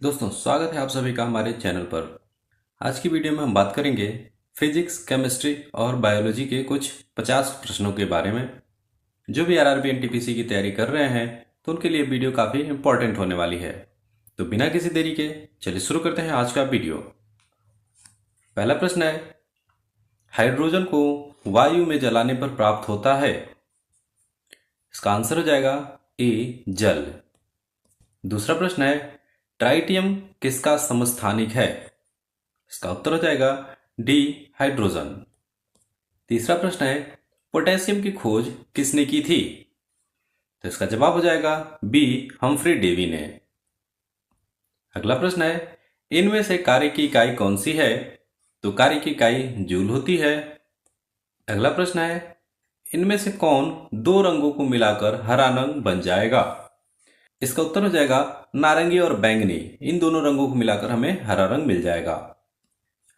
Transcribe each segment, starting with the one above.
दोस्तों, स्वागत है आप सभी का हमारे चैनल पर। आज की वीडियो में हम बात करेंगे फिजिक्स, केमिस्ट्री और बायोलॉजी के कुछ 50 प्रश्नों के बारे में। जो भी आरआरबी एनटीपीसी की तैयारी कर रहे हैं तो उनके लिए वीडियो काफ़ी इंपॉर्टेंट होने वाली है। तो बिना किसी देरी के चलिए शुरू करते हैं आज का वीडियो। पहला प्रश्न है, हाइड्रोजन को वायु में जलाने पर प्राप्त होता है। इसका आंसर हो जाएगा ए, जल। दूसरा प्रश्न है, ट्राइटियम किसका समस्थानिक है। इसका उत्तर हो जाएगा डी, हाइड्रोजन। तीसरा प्रश्न है, पोटेशियम की खोज किसने की थी। तो इसका जवाब हो जाएगा बी, हम्फ्री डेवी ने। अगला प्रश्न है, इनमें से कार्य की इकाई कौन सी है। तो कार्य की इकाई जूल होती है। अगला प्रश्न है, इनमें से कौन दो रंगों को मिलाकर हरा रंग बन जाएगा। इसका उत्तर हो जाएगा नारंगी और बैंगनी। इन दोनों रंगों को मिलाकर हमें हरा रंग मिल जाएगा।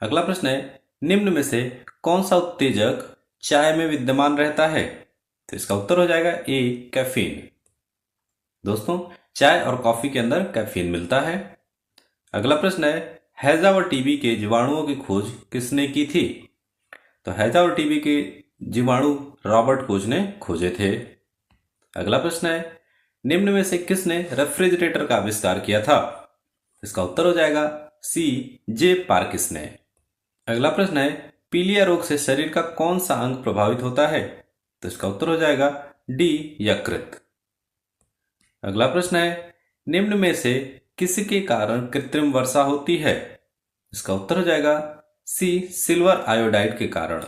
अगला प्रश्न है, निम्न में से कौन सा उत्तेजक चाय में विद्यमान रहता है। तो इसका उत्तर हो जाएगा ए, कैफीन। दोस्तों, चाय और कॉफी के अंदर कैफीन मिलता है। अगला प्रश्न है, हैजा और टीबी के जीवाणुओं की खोज किसने की थी। तो हैजा और टीबी के जीवाणु रॉबर्ट कोच ने खोजे थे। अगला प्रश्न है, निम्न में से किसने रेफ्रिजरेटर का आविष्कार किया था। इसका उत्तर हो जाएगा सी, जे पार्किस ने। अगला प्रश्न है, पीलिया रोग से शरीर का कौन सा अंग प्रभावित होता है। तो इसका उत्तर हो जाएगा डी, यकृत। अगला प्रश्न है, निम्न में से किसके कारण कृत्रिम वर्षा होती है। इसका उत्तर हो जाएगा सी, सिल्वर आयोडाइड के कारण।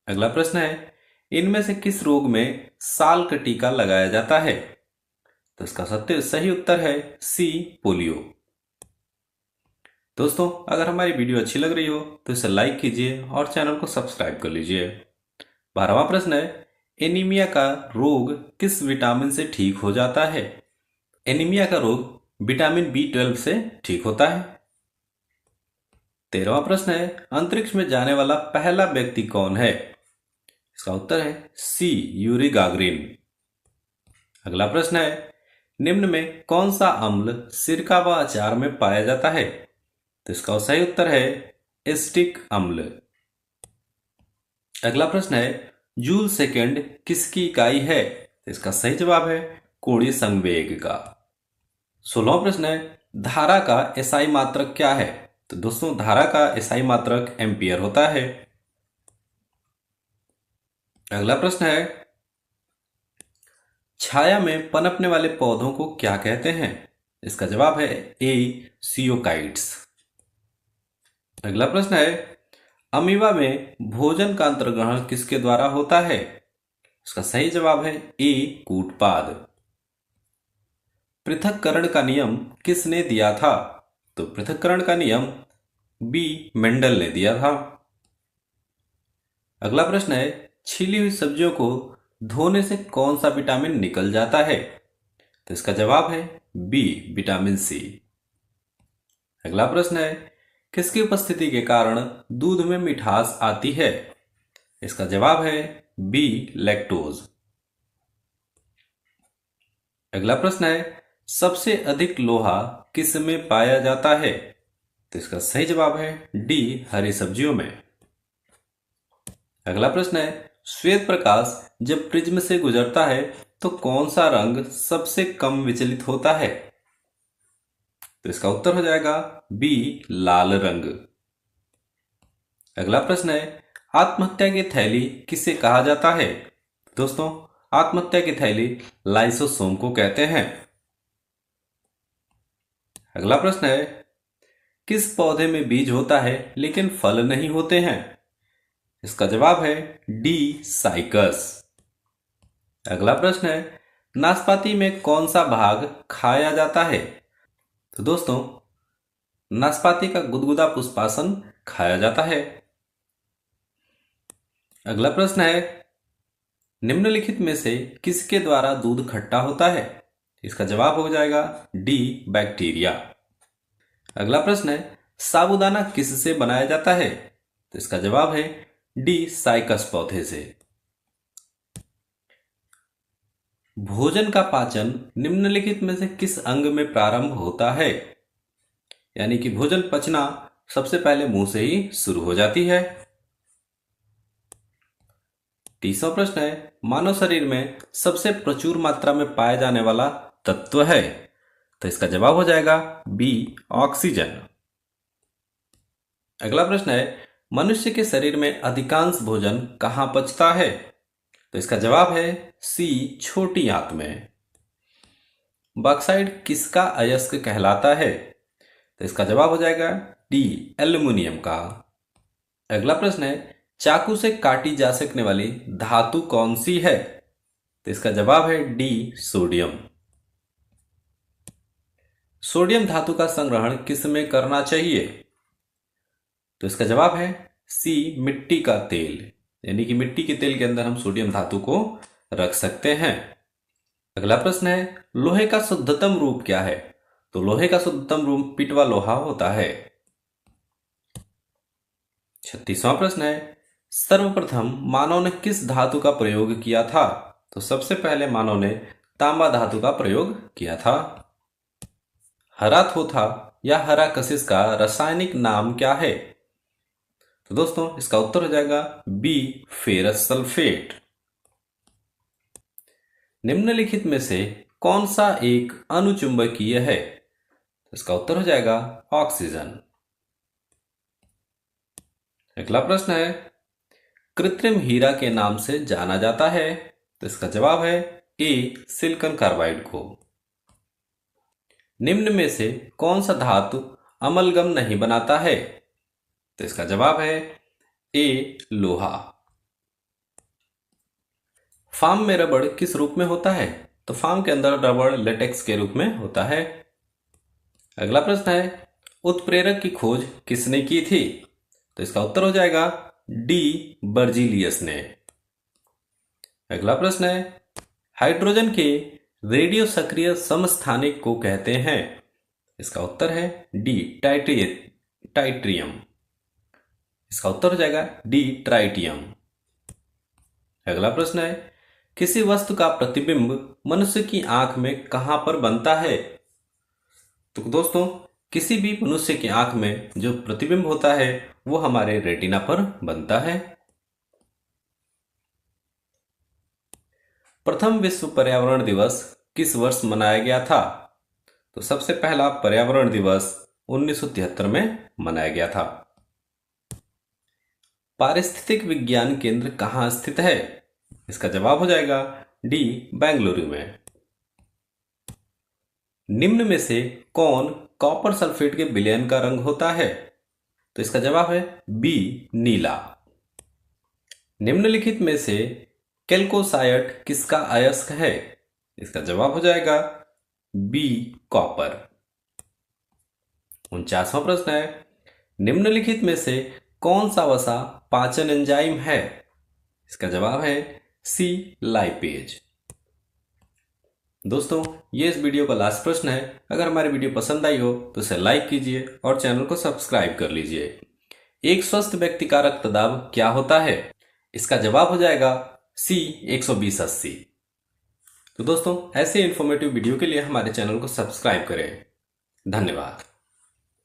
अगला प्रश्न है, इनमें से किस रोग में साल का टीका लगाया जाता है। तो इसका सही उत्तर है सी, पोलियो। दोस्तों, अगर हमारी वीडियो अच्छी लग रही हो तो इसे लाइक कीजिए और चैनल को सब्सक्राइब कर लीजिए। 12वां प्रश्न है, एनीमिया का रोग किस विटामिन से ठीक हो जाता है। एनीमिया का रोग विटामिन B12 से ठीक होता है। 13वां प्रश्न है, अंतरिक्ष में जाने वाला पहला व्यक्ति कौन है। इसका उत्तर है सी, यूरी गागरिन। अगला प्रश्न है, निम्न में कौन सा अम्ल सिरका व अचार में पाया जाता है। तो इसका सही उत्तर है एसिटिक अम्ल। अगला प्रश्न है, जूल सेकंड किसकी इकाई है। तो इसका सही जवाब है कोणीय संवेग का। 16वां प्रश्न है, धारा का एसआई मात्रक क्या है। तो दोस्तों, धारा का एसआई मात्रक एम्पियर होता है। अगला प्रश्न है, छाया में पनपने वाले पौधों को क्या कहते हैं। इसका जवाब है ए, सियोकाइट्स। अगला प्रश्न है, अमीबा में भोजन का अंतर्ग्रहण किसके द्वारा होता है। इसका सही जवाब है ए, कूटपाद। पृथक्करण का नियम किसने दिया था। तो पृथक्करण का नियम बी, मेंडल ने दिया था। अगला प्रश्न है, छीली हुई सब्जियों को धोने से कौन सा विटामिन निकल जाता है। तो इसका जवाब है बी, विटामिन सी। अगला प्रश्न है, किसकी उपस्थिति के कारण दूध में मिठास आती है। इसका जवाब है बी, लैक्टोज। अगला प्रश्न है, सबसे अधिक लोहा किस में पाया जाता है। तो इसका सही जवाब है डी, हरी सब्जियों में। अगला प्रश्न है, श्वेत प्रकाश जब प्रिज्म से गुजरता है तो कौन सा रंग सबसे कम विचलित होता है। तो इसका उत्तर हो जाएगा बी, लाल रंग। अगला प्रश्न है, आत्महत्या की थैली किसे कहा जाता है। दोस्तों, आत्महत्या की थैली लाइसोसोम को कहते हैं। अगला प्रश्न है, किस पौधे में बीज होता है लेकिन फल नहीं होते हैं। इसका जवाब है डी, साइकस। अगला प्रश्न है, नाशपाती में कौन सा भाग खाया जाता है। तो दोस्तों, नाशपाती का गुदगुदा पुष्पासन खाया जाता है। अगला प्रश्न है, निम्नलिखित में से किसके द्वारा दूध खट्टा होता है। इसका जवाब हो जाएगा डी, बैक्टीरिया। अगला प्रश्न है, साबूदाना किससे बनाया जाता है। तो इसका जवाब है डी, साइकस पौधे से। भोजन का पाचन निम्नलिखित में से किस अंग में प्रारंभ होता है? यानी कि भोजन पचना सबसे पहले मुंह से ही शुरू हो जाती है। 30वां प्रश्न है, मानव शरीर में सबसे प्रचुर मात्रा में पाया जाने वाला तत्व है? तो इसका जवाब हो जाएगा बी, ऑक्सीजन। अगला प्रश्न है, मनुष्य के शरीर में अधिकांश भोजन कहां पचता है? तो इसका जवाब है सी, छोटी आंत में। बॉक्साइट किसका अयस्क कहलाता है? तो इसका जवाब हो जाएगा डी, एल्युमिनियम का। अगला प्रश्न है, चाकू से काटी जा सकने वाली धातु कौन सी है? तो इसका जवाब है डी, सोडियम। सोडियम धातु का संग्रहण किस में करना चाहिए? तो इसका जवाब है सी, मिट्टी का तेल। यानी कि मिट्टी के तेल के अंदर हम सोडियम धातु को रख सकते हैं। अगला प्रश्न है, लोहे का शुद्धतम रूप क्या है? तो लोहे का शुद्धतम रूप पिटवा लोहा होता है। 36वां प्रश्न है, सर्वप्रथम मानव ने किस धातु का प्रयोग किया था? तो सबसे पहले मानव ने तांबा धातु का प्रयोग किया था। हरा थोथा या हरा कशिश का रासायनिक नाम क्या है? तो दोस्तों इसका उत्तर हो जाएगा बी, फेरस सल्फेट। निम्नलिखित में से कौन सा एक अनुचुंबकीय है? तो इसका उत्तर हो जाएगा ऑक्सीजन। अगला प्रश्न है, कृत्रिम हीरा के नाम से जाना जाता है? तो इसका जवाब है ए, सिलिकॉन कार्बाइड को। निम्न में से कौन सा धातु अमलगम नहीं बनाता है? तो इसका जवाब है ए, लोहा। फार्म में रबड़ किस रूप में होता है? तो फार्म के अंदर रबड़ लेटेक्स के रूप में होता है। अगला प्रश्न है, उत्प्रेरक की खोज किसने की थी? तो इसका उत्तर हो जाएगा डी, बर्जीलियस ने। अगला प्रश्न है, हाइड्रोजन के रेडियो सक्रिय समस्थानिक को कहते हैं? इसका उत्तर है डी, टाइट्रियम। इसका उत्तर हो जाएगा डी, ट्राइटियम। अगला प्रश्न है, किसी वस्तु का प्रतिबिंब मनुष्य की आंख में कहां पर बनता है? तो दोस्तों किसी भी मनुष्य की आंख में जो प्रतिबिंब होता है वो हमारे रेटिना पर बनता है। प्रथम विश्व पर्यावरण दिवस किस वर्ष मनाया गया था? तो सबसे पहला पर्यावरण दिवस 1973 में मनाया गया था। पारिस्थितिक विज्ञान केंद्र कहां स्थित है? इसका जवाब हो जाएगा डी, बेंगलुरु में। निम्न में से कौन कॉपर सल्फेट के विलयन का रंग होता है? तो इसका जवाब है बी, नीला। निम्नलिखित में से कैल्कोसाइट किसका अयस्क है? इसका जवाब हो जाएगा बी, कॉपर। 49वां प्रश्न है, निम्नलिखित में से कौन सा वसा पाचन एंजाइम है? इसका जवाब है सी, लाइपेज। दोस्तों ये इस वीडियो का लास्ट प्रश्न है। अगर हमारी वीडियो पसंद आई हो तो इसे लाइक कीजिए और चैनल को सब्सक्राइब कर लीजिए। एक स्वस्थ व्यक्ति का रक्तदाब क्या होता है? इसका जवाब हो जाएगा सी, 120/80। तो दोस्तों ऐसे इन्फॉर्मेटिव वीडियो के लिए हमारे चैनल को सब्सक्राइब करें। धन्यवाद।